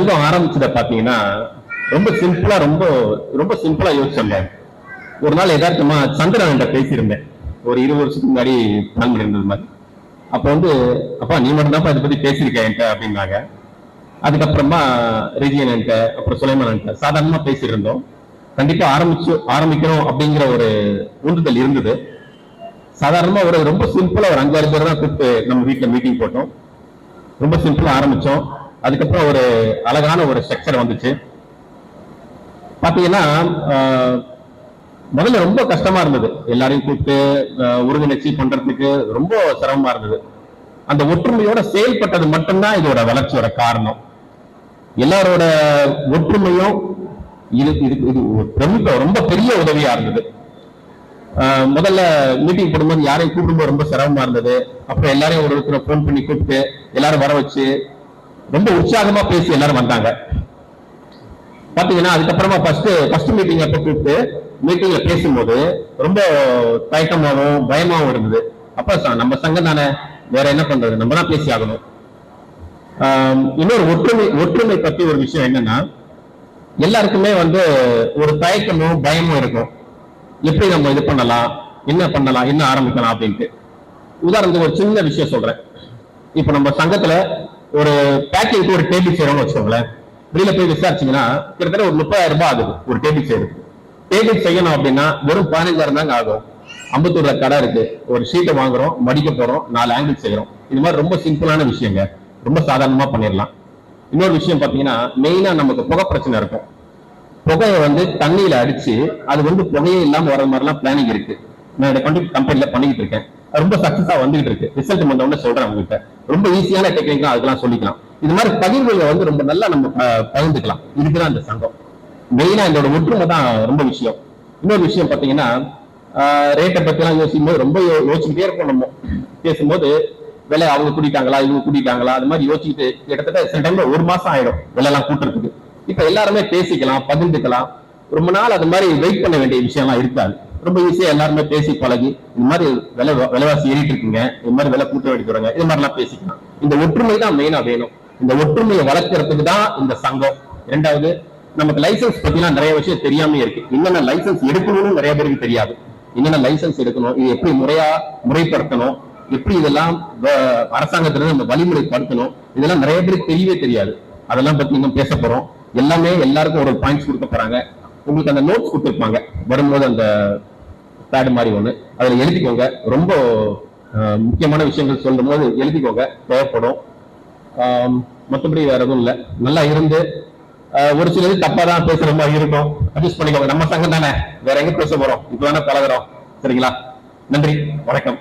சங்கம் ஆரம்பிச்சத பாத்தீங்கன்னா ரொம்ப சிம்பிளா ரொம்ப ரொம்ப சிம்பிளா யோசிச்சேன். ஒரு நாள் எதார்த்தமா சந்திரன் பேசியிருந்தேன், ஒரு 20 வருஷத்துக்கு முன்னாடி பிளான் பண்ணியிருந்தது மாதிரி. அப்ப அப்பா நீ மட்டும் தான் இதை பத்தி பேசியிருக்க என்கிட்ட அப்படின்னாங்க. அதுக்கப்புறமா ரிஜியன் என்கிட்ட, அப்புறம் சுலைமான் என்கிட்ட சாதாரணமா பேசியிருந்தோம். கண்டிப்பா ஆரம்பிக்கணும் அப்படிங்கிற ஒரு உந்துதல் இருந்தது. சாதாரணமா ரொம்ப சிம்பிளா ஒரு 5-6 பேர் தான் கூப்பிட்டு நம்ம வீட்டுல மீட்டிங் போட்டோம். ரொம்ப சிம்பிளா ஆரம்பிச்சோம். அதுக்கப்புறம் ஒரு அழகான ஒரு ஸ்ட்ரக்சர் வந்துச்சு. பாத்தீங்கன்னா முதல்ல ரொம்ப கஷ்டமா இருந்தது, எல்லாரையும் கூப்பிட்டு ஒருங்கிணைச்சி பண்றதுக்கு ரொம்ப சிரமமா இருந்தது. அந்த ஒற்றுமையோட செயல்பட்டது மட்டும்தான் இதோட வளர்ச்சியோட காரணம். எல்லாரோட ஒற்றுமையும் இது ரொம்ப பெரிய உதவியா இருந்தது. முதல்ல மீட்டிங் போடும்போது யாரையும் கூப்பிடும்போது ரொம்ப சிரமமா இருந்தது. அப்புறம் எல்லாரையும் ஒருத்தர் போன் பண்ணி கூப்பிட்டு எல்லாரும் வர வச்சு ரொம்ப உற்சாகமா பேசி எல்லாரும் வந்தாங்க. பாத்தீங்கன்னா அதுக்கப்புறமா ஃபர்ஸ்ட் மீட்டிங் அப்ப கூப்பிட்டு மீட்டிங்ல பேசும்போது ரொம்ப தயக்கமாகவும் பயமாவும் இருந்தது. அப்ப நம்ம சங்கம் தானே, வேற என்ன பண்றது, நம்ம தான் பேசி ஆகணும். இன்னொரு ஒற்றுமை பத்தி ஒரு விஷயம் என்னன்னா, எல்லாருக்குமே ஒரு தயக்கமும் பயமும் இருக்கும். எப்படி நம்ம இது பண்ணலாம், என்ன ஆரம்பிக்கலாம் அப்படின்ட்டு. உதாரணத்துக்கு ஒரு சின்ன விஷயம் சொல்றேன். இப்ப நம்ம சங்கத்துல ஒரு பேக்கிங்க்கு ஒரு டேபிள் செய்யறோம்னு வச்சுக்கோங்களேன். வெளியில போய் விசாரிச்சீங்கன்னா கிட்டத்தட்ட ஒரு 30,000 ரூபாய் ஆகுது ஒரு டேபிள் செய்யறது. டேபிள் செய்யணும் அப்படின்னா வெறும் 15,000 தாங்க ஆகும். அம்பத்தூர்ல கடை இருக்கு, ஒரு ஷீட்டை வாங்குறோம், மடிக்க போறோம், 4 ஆங்கிள் செய்யறோம். இது மாதிரி ரொம்ப சிம்பிளான விஷயங்க, ரொம்ப சாதாரணமா பண்ணிடலாம். இன்னொரு விஷயம் பாத்தீங்கன்னா, மெயினா நமக்கு புகை பிரச்சனை இருக்கும். புகையை தண்ணியில அடிச்சு அது புகையே இல்லாம வர மாதிரிலாம் பிளானிங் இருக்கு. நான் கம்பெனில பண்ணிக்கிட்டு இருக்கேன். ரொம்ப சக்சஸா வந்துகிட்டு இருக்கு. ரிசல்ட் வந்தவொடனே சொல்றேன் உங்ககிட்ட. ரொம்ப ஈஸியான டெக்னிக் அதுக்கெல்லாம் சொல்லிக்கலாம். இது மாதிரி பகிர்வுகளை ரொம்ப நல்லா நம்ம பகிர்ந்துக்கலாம். இதுக்குதான் இந்த சங்கம். மெயினா இதோட ஒற்றுமை தான் ரொம்ப விஷயம். இன்னொரு விஷயம் பாத்தீங்கன்னா, ரேட்டை பத்தி எல்லாம் யோசிக்கும் போது ரொம்ப யோசிச்சுக்கிட்டே இருப்போம். நம்ம பேசும்போது விலை அவங்க கூட்டிட்டாங்களா இவங்க கூட்டிட்டாங்களா அது மாதிரி யோசிச்சுட்டு கிட்டத்தட்ட சில டைம்ல 1 மாசம் ஆயிடும் விலை எல்லாம் கூட்டுறதுக்கு. இப்ப எல்லாருமே பேசிக்கலாம், பகிர்ந்துக்கலாம். ரொம்ப நாள் அது மாதிரி வெயிட் பண்ண வேண்டிய விஷயம் எல்லாம் இருக்காது. ரொம்ப ஈஸியா எல்லாருமே பேசி பழகி, இது மாதிரி விலைவாசி ஏறிட்டு இருக்குங்க, இது மாதிரி விலை கூட்ட வேண்டிக்கிறாங்க, இது மாதிரி எல்லாம் பேசிக்கலாம். இந்த ஒற்றுமை தான் மெயினா வேணும். இந்த ஒற்றுமையை வளர்க்கறதுக்கு தான் இந்த சங்கம். இரண்டாவது, நமக்கு லைசன்ஸ் பத்திலாம் நிறைய விஷயம் தெரியாம இருக்கு. என்னென்ன லைசன்ஸ் எடுக்கணும்னு நிறைய பேருக்கு தெரியாது. என்னென்ன லைசன்ஸ் எடுக்கணும், இது எப்படி முறைப்படுத்தணும், எப்படி இதெல்லாம் அரசாங்கத்துல நம்ம வழிமுறைப்படுத்தணும், இதெல்லாம் நிறைய பேருக்கு தெரியவே தெரியாது. அதெல்லாம் பத்தி இன்னும் பேச போறோம். எல்லாமே எல்லாருக்கும் ஒரு பாயிண்ட்ஸ் கொடுக்க போறாங்க. உங்களுக்கு அந்த நோட்ஸ் கொடுத்துருப்பாங்க வரும்போது, அந்த பேட் மாதிரி ஒண்ணு, அதுல எழுதிக்கோங்க. ரொம்ப முக்கியமான விஷயங்கள் சொல்லும் போது எழுதிக்கோங்க, தேவைப்படும். மற்றபடி வேற எதுவும் இல்லை. நல்லா இருந்து ஒரு சிலது தப்பா தான் பேசுற மாதிரி இருக்கும், அட்ஜஸ்ட் பண்ணிக்கோங்க. நம்ம சங்கம் தானே, வேற எங்க பேச போறோம், இப்ப தானே பழகுறோம். சரிங்களா? நன்றி, வணக்கம்.